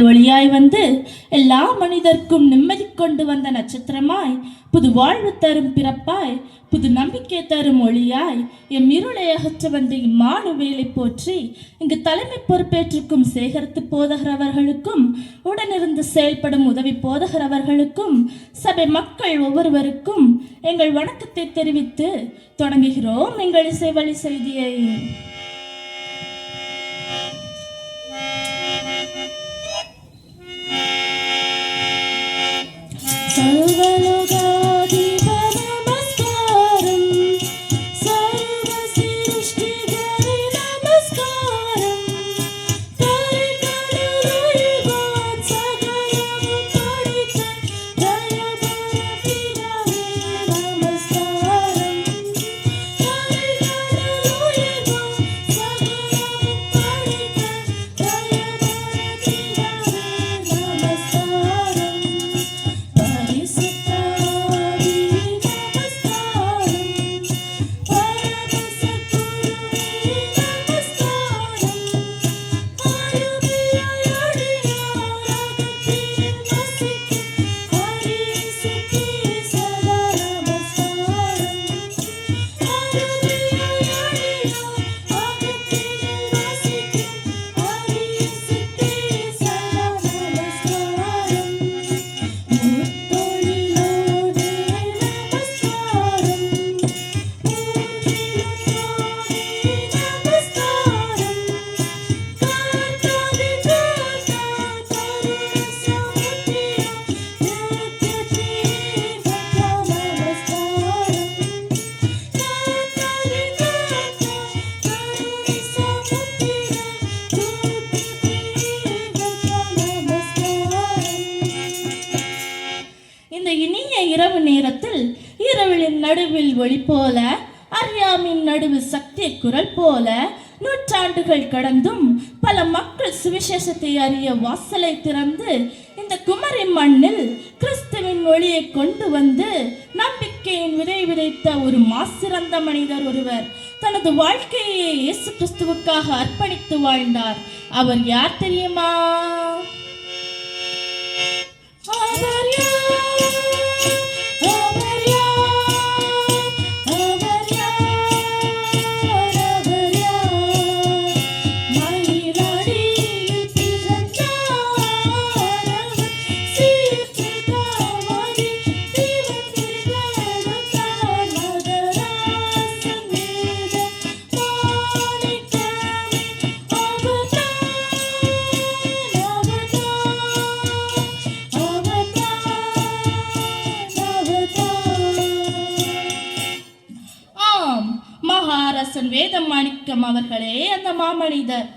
ஒளியாய் வந்து எல்லா மனிதர்க்கும் நிம்மதி கொண்டு வந்த நட்சத்திரமாய், புது வாழ்வு தரும் பிறப்பாய், புது நம்பிக்கை தரும் ஒளியாய், எம் இருளை அகற்ற வந்த இம்மானுவேலை போற்றி இங்கு தலைமை பொறுப்பேற்றிருக்கும் சேகரித்து போதகர் அவர்களுக்கும், உடனிருந்து செயல்படும் உதவி போதகர் அவர்களுக்கும், சபை மக்கள் ஒவ்வொருவருக்கும் எங்கள் வணக்கத்தை தெரிவித்து தொடங்குகிறோம் எங்கள் இசை வழி செய்தியை. இரவு நேரத்தில் இரவிலின் நடுவில் ஒளி போல, அறியாமின் நடுவில் சக்திய குரல் போல, நூற்றாண்டுகள் கடந்தும் பல மக்கள் சுவிசேஷத்தை அறிய வாசலை திறந்து இந்த குமரி மண்ணில் கிறிஸ்துவின் ஒளியை கொண்டு வந்து நம்பிக்கையின் விதை விதைத்த ஒரு மாசிறந்த மனிதர் ஒருவர் தனது வாழ்க்கையை இயேசு கிறிஸ்துவுக்காக அர்ப்பணித்து வாழ்ந்தார். அவர் யார் தெரியுமா? அவர் யார்? வேதமாணிக்கம் அவர்களே அந்த மாமனிதர்.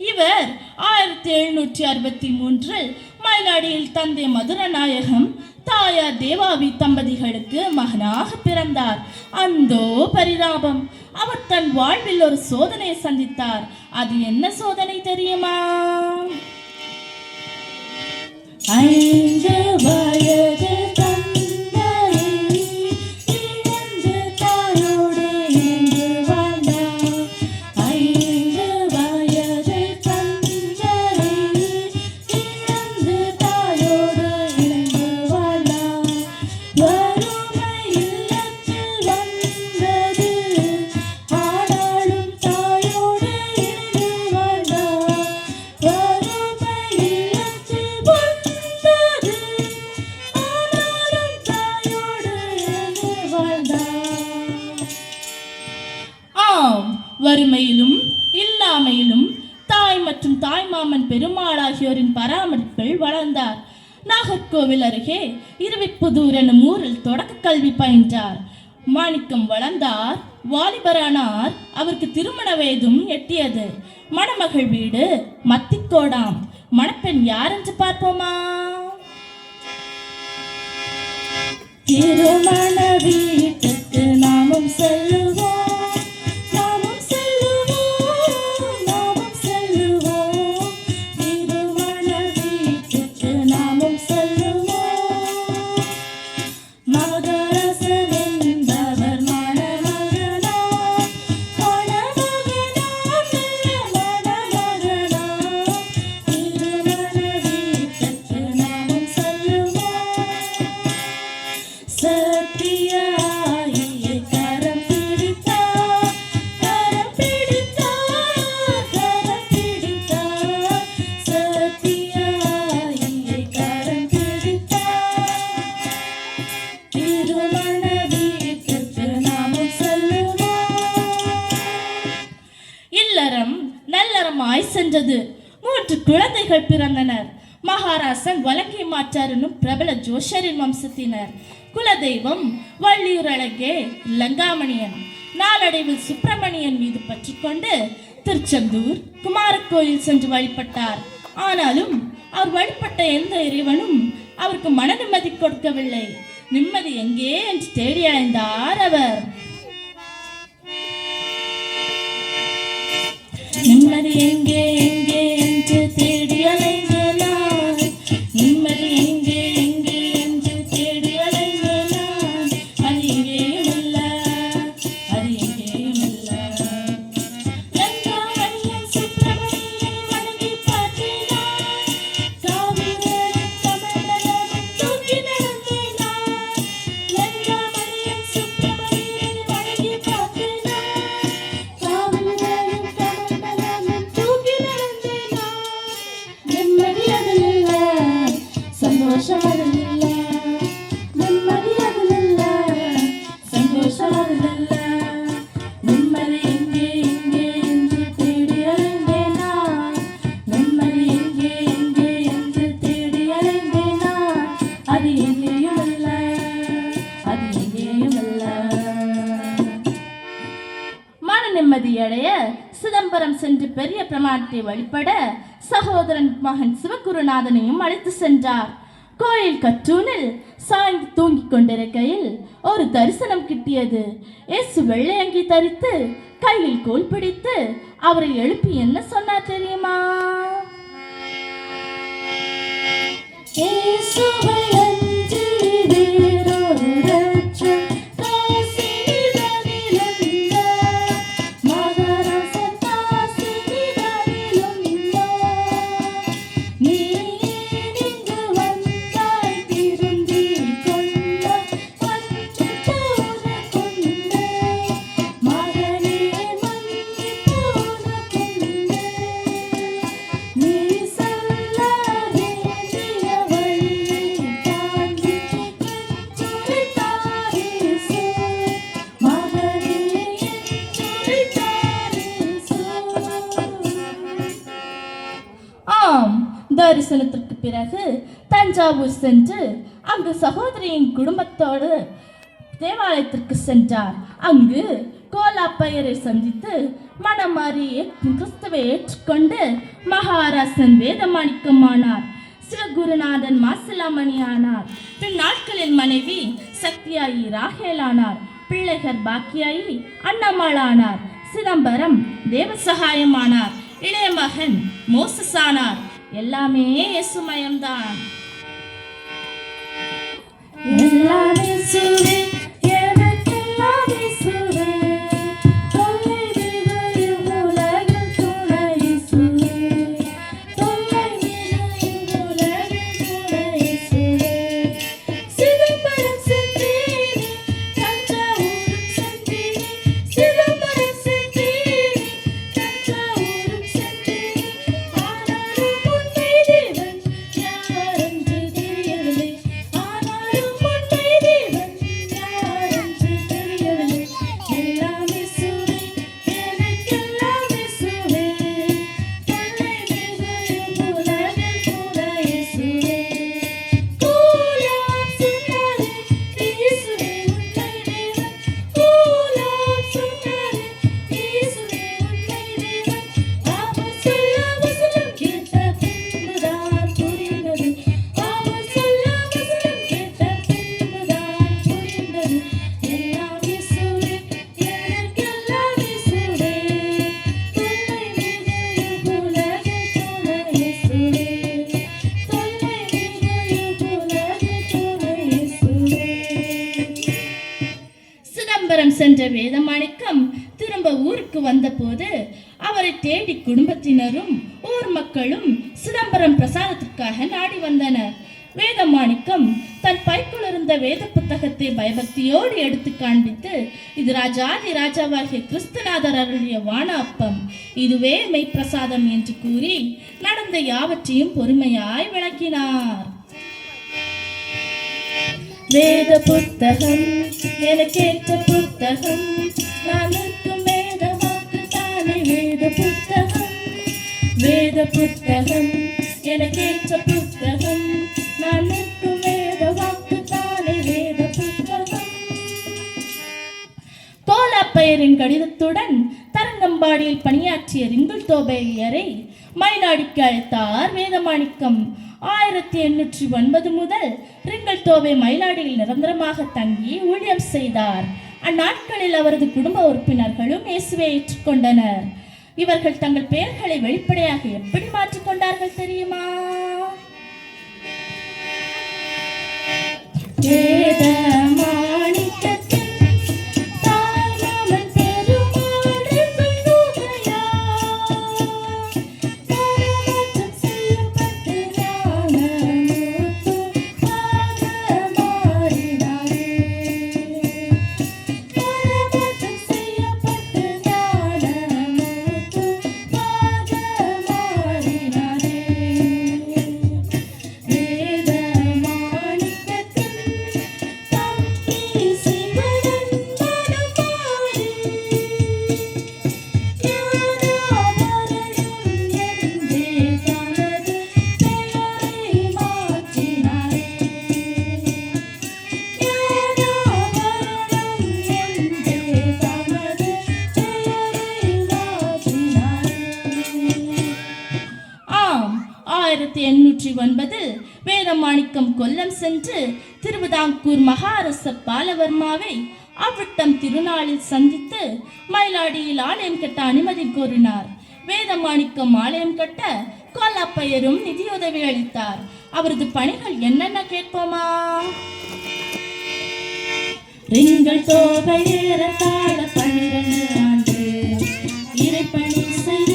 இவர் 1763 மயிலாடியில் தந்தை மதுரநாயகம், தாயார் தேவாவி தம்பதிகளுக்கு மகனாக பிறந்தார். அந்தோ பரிதாபம், அவர் தன் வாழ்வில் ஒரு சோதனையை சந்தித்தார். அது என்ன சோதனை தெரியுமா? 5 வயது வறுமையிலும் இல்லாமையிலும் தாய் மற்றும் தாய்மாமன் பெருமாள் ஆகியோரின் பராமரிப்பில் வளர்ந்தார். நாகர்கோவில் அருகே இருவிப்புதூர் எனும் ஊரில் தொடக்க கல்வி பயின்றார். மாணிக்கம் வளர்ந்தார், வாலிபரானார். அவருக்கு திருமண வயதும் எட்டியது. மணமகள் வீடு மத்திக்கோடாம். மணப்பெண் யார் என்று பார்ப்போமா? திருமண வீட்டுக்கு நாமும் செல்லுவோம். மணமகனா மக்கள் பிறந்தனர். மகாராசன் வலங்கை மாற்றார் என்னும் பிரபல ஜோஷரின் வம்சத்தினர். குலதெய்வம் வள்ளியூர் அழகே லங்காமணியன். நாளடைவில் சுப்பிரமணியன் மீது பற்றி கொண்டு திருச்செந்தூர் குமாரக்கோயில் சென்று வழிபட்டார். ஆனாலும் அவர் வழிபட்ட எந்த இறைவனும் அவருக்கு மன நிம்மதி கொடுக்கவில்லை. நிம்மதி எங்கே என்று தேடி அலைந்தார் அவர். நிம்மதி எங்கே எங்கே என்று தேடி அலைந்தேனான். நிம்மதி எங்கே எங்கே என்று தேடி அலைந்தேனான். அது எங்கேயும் அல்ல, அது எங்கேயும் அல்ல. லங்காமணியன் சுப்பிரமணியனை வணங்கி பார்த்தேனான். காவிரியில் கமண்டலம் தூக்கி நடந்தேனான். லங்காமணியன் சுப்பிரமணியனை வணங்கி பார்த்தேனான். காவிரியில் கமண்டலம் தூக்கி நடந்தேனான். நிம்மதி அதில் இல்ல, சந்தோஷம் அதில் இல்ல. நிம்மதி அதில் இல்ல, சந்தோஷம் அதில் இல்ல. நிம்மதி எங்கே எங்கே என்று தேடி அலைந்தேனா. நிம்மதி எங்கே எங்கே என்று தேடி அலைந்தேனா. அது எங்கேயும் அல்ல, அது எங்கேயும் அல்ல. மன நிம்மதியடைய சிதம்பரம் சென்று பெரிய பிரமாணத்தை வழிபட சகோதரன் மகன் சிவகுருநாதனையும் அழைத்து சென்றார். கோயில் கற்றூனில் சாய்ந்து தூங்கிக் கொண்டிருக்கையில் ஒரு தரிசனம் கிட்டியது. இயேசு வெள்ளை அங்கி தரித்து கையில் கோல் பிடித்து அவரை எழுப்பி என்ன சொன்னார் தெரியுமா? இயேசுவை அன்றி வேறொரு இரட்சகர் காசினிதனிலுண்டோ. மகராசன் காசினிதனிலுண்டோ. நீ இங்கு வந்தாய் திருந்திக் கொண்டாய் மன்னிப்பு உனக்குண்டே. மகனே மன்னிப்பு உனக்குண்டே. நீ செல்ல வேண்டிய வழியை தாண்டி என்சுரைத்தார் இயேசு. மகனே என்சுரைத்தார் இயேசு. ஆம், தரிசனத்திற்கு பிறகு தஞ்சாவூர் சென்று அங்கு சகோதரியின் குடும்பத்தோடு தேவாலயத்திற்கு சென்றார். அங்கு கோலாப்பையரை சந்தித்து மனம் மாறி கிறிஸ்துவை ஏற்றுக்கொண்டு மகாராசன் வேதமாணிக்கமானார். சிவகுருநாதன் மாசிலாமணி ஆனார். பின் நாட்களில் மனைவி சக்தியாயி ராகேலானார். பிள்ளைகள் பாக்கியாயி அண்ணாமலானார். சிதம்பரம் தேவசகாயமானார். இளைய மகன் மோசஸானார். எல்லாமே இயேசுமயம்தான். எல்லாம் இயேசுவே, எனக்கெல்லாம் இயேசுவே. தொல்லை மிகு இவ்வுலகில் துணை இயேசுவே. தொல்லை மிகு இவ்வுலகில் துணை இயேசுவே. சிதம்பரம் சென்றேனே, தஞ்சாவூரும் சென்றேனே. சிதம்பரம் சென்றேனே, தஞ்சாவூரும் சென்றேனே. ஆனாலும் உன்னை தேவன் யாரென்று தெரியவில்லை. ஆனாலும் உன்னை தேவன் யாரென்று தெரியவில்லை. எல்லாம் இயேசுவே, எனக்கெல்லாம் இயேசுவே. தொல்லை மிகு இவ்வுலகில் துணை இயேசுவே. கூலாம் சொன்னாரே இயேசுவே உன்னை தேவன். கூலாம் சொன்னாரே இயேசுவே உன்னை தேவன். அவர் சொல்ல வசனம் கேட்ட பின்புதான் புரிந்தது. அவர் சொல்ல வசனம் கேட்ட பின்புதான் புரிந்தது. எல்லாம் இயேசுவே, எனக்கெல்லாம் இயேசுவே. தொல்லை மிகு இவ்வுலகில் துணை இயேசுவே. தொல்லை மிகு இவ்வுலகில் துணை இயேசுவே. சிதம்பரம் சென்ற வேதமாணிக்கம் திரும்ப ஊருக்கு வந்தபோது அவரை தேடி குடும்பத்தினரும் ஊர் மக்களும் சிதம்பரம் பிரசாதத்திற்காக நாடி வந்தனர். வேதமாணிக்கம் தன் பைக்குள் இருந்த வேத புத்தகத்தை பயபக்தியோடு எடுத்து காண்பித்து, இது ராஜாதி ராஜாவாகிய கிறிஸ்துநாதர் அருளிய வான அப்பம், இதுவே மெய்ப்பிரசாதம் என்று கூறி நடந்த யாவற்றையும் பொறுமையாய் விளக்கினார். வேத புத்தகம் எனக்கேற்ற புத்தகம், நான் நிற்கும் வேத வாக்கு தானே வேத புத்தகம். வேத புத்தகம் எனக்கேற்ற புத்தகம் நான் நிற்கும் வேத வாக்கு தானே வேத புத்தகம். கோலாப்பையரின் கடிதத்துடன் தரங்கம்பாடியில் பணியாற்றிய ரிங்குல் தோபையரை மயிலாடிக்கு அழைத்தார் வேதமாணிக்கம். 1809 முதல் ரிங்கல் தோபை மயிலாடியில் நிரந்தரமாக தங்கி ஊழியம் செய்தார். அந்நாட்களில் அவரது குடும்ப உறுப்பினர்களும் இயேசுவை ஏற்றுக்கொண்டனர். இவர்கள் தங்கள் பெயர்களை வெளிப்படையாக எப்படி மாற்றிக்கொண்டார்கள் தெரியுமா? வேதமாணிக்கம் கொல்லம் சென்று திருவிதாங்கூர் மகாரசர் பாலவர்மாவை அவ்விட்டம் திருநாளில் சந்தித்து மயிலாடியில் ஆலயம் கட்ட அனுமதி கோரினார். வேதமாணிக்கம் ஆலயம் கட்ட கோலாப்பையரும் நிதியுதவி அளித்தார். அவரது பணிகள் என்னென்ன கேட்போமா? ரிங்கல் தோபை ஏறத்தாழ 12 ஆண்டு இறைப்பணி செய்து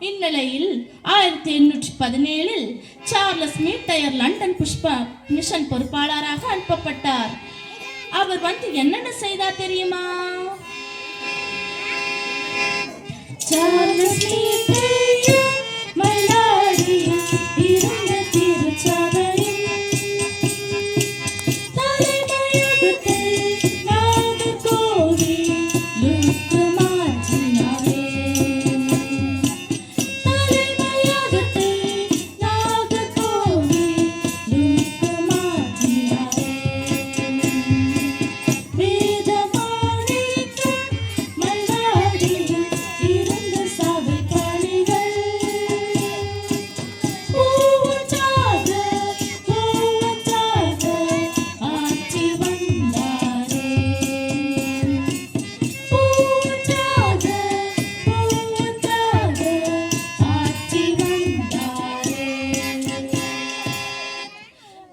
இந்நிலையில் 1817 சார்லஸ் மீட்டயர் லண்டன் புஷ்ப மிஷன் பொறுப்பாளராக அனுப்பப்பட்டார். அவர் வந்து என்னென்ன செய்தார் தெரியுமா? சார்லஸ் மீட்டயர் மயிலாடியில் இருந்த திருச்சபையின் தலைமையகத்தை நாகர்கோவிலுக்கு மாற்றினாரே.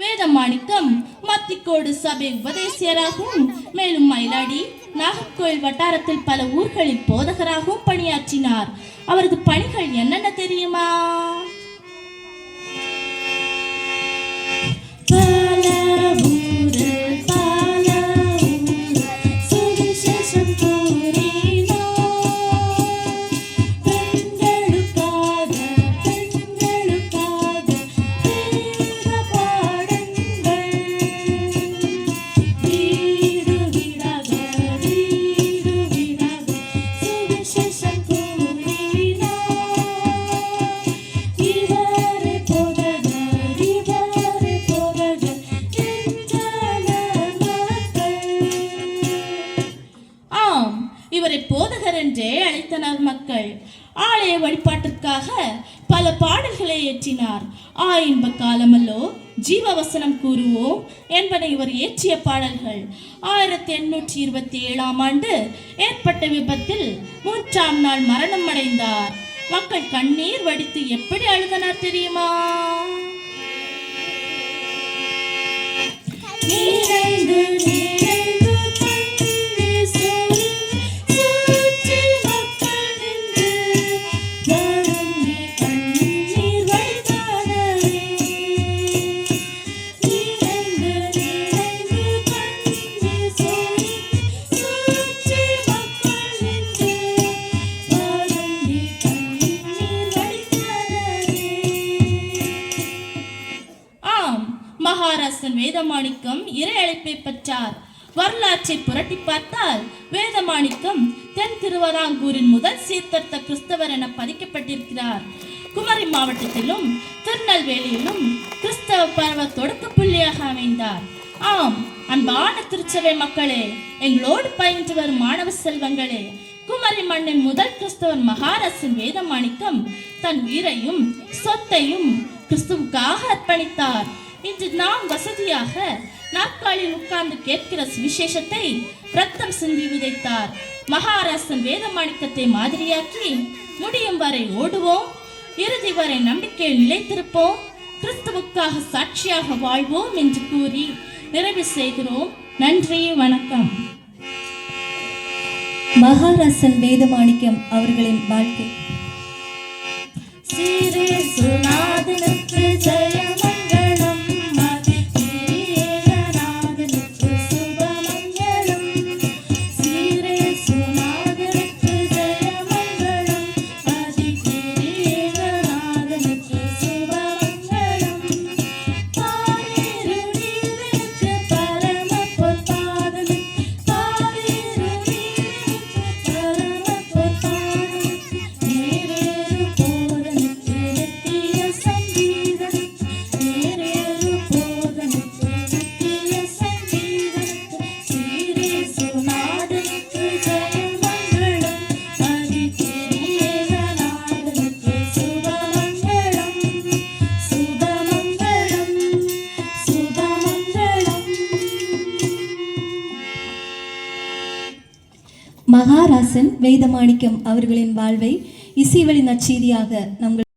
வேதமாணிக்கம் மத்திக்கோடு சபை உபதேசியராகவும் மேலும் மயிலாடி நாகர்கோயில் வட்டாரத்தில் பல ஊர்களில் போதகராகவும் பணியாற்றினார். அவரது பணிகள் என்னென்ன தெரியுமா? இவரை போதகர் என்றே அழைத்தனர் மக்கள். ஆலய வழிபாட்டிற்காக பல பாடல்களை ஏற்றினார். இன்ப காலமல்லோ ஜீவவசனம் கூறுவோம் என்பன இவர் இயற்றிய பாடல்கள். 1827 ஆண்டு ஏற்பட்ட விபத்தில் 3ஆம் நாள் மரணம் அடைந்தார். மக்கள் கண்ணீர் வடித்து எப்படி அழுதனர் தெரியுமா? நீரைந்து வேதமாணிக்கம் இறை அழைப்பை பெற்றார். வரலாற்றை புரட்டி பார்த்தால் வேதமாணிக்கம் தென் திருவராங்கூரின் முதல் சீர்திருத்த கிறிஸ்தவர் என பதிக்கப்பட்டிருக்கிறார். குமரி மாவட்டத்திலும் திருநெல்வேலியிலும் கிறிஸ்தவ பரவ தொடக்க புள்ளியாக அமைந்தார். ஆம், அன்பான திருச்சபை மக்களே, எங்களோடு பயின்று வரும் மாணவ செல்வங்களே, குமரி மண்ணின் முதல் கிறிஸ்தவர் மகாராசன் வேதமாணிக்கம் தன் உயிரையும் சொத்தையும் கிறிஸ்துவுக்காக அர்ப்பணித்தார். இன்று நாம் வசதியாக நாற்காலில் உட்கார்ந்து கேட்கிற சுவிசேஷத்தை ரத்தம் சிந்தி விதைத்தார். மகாராசன் வேதமாணிக்கத்தை மாதிரியாக்கி முடியும் வரை ஓடுவோம், இறுதி வரை நம்பிக்கையில் நிலைத்திருப்போம், கிறிஸ்துவுக்காக சாட்சியாக வாழ்வோம் என்று கூறி நிறைவு செய்கிறோம். நன்றி, வணக்கம். மகாராசன் வேதமாணிக்கம் அவர்களின் வாழ்க்கை. சீரே சுநாதனுக்கு ஜெயமங்கலம், மதிநாதனுக்கு சுபமங்கலம். சீரே சுநாதனுக்கு ஜெயமங்கலம், மதிநாதனுக்கு சுபமங்கலம். பாரேரு நீவனுக்கு பரம பொற்பாதனுக்கு, பாரேரு நீவனுக்கு பரம பொற்பாதனுக்கு, நேரேறு போதனுக்கு நித்திய சங்கீதனுக்கு, நேரேறு போதனுக்கு நித்திய சங்கீதனுக்கு. சீரே சுநாதனுக்கு ஜெயமங்கலம், மதிநாதனுக்கு சுபமங்கலம், சுபமங்கலம், சுபமங்கலம். மகாராசன் வேதமாணிக்கம் அவர்களின் வாழ்வை இசைவழி நற்செய்தியாக நம்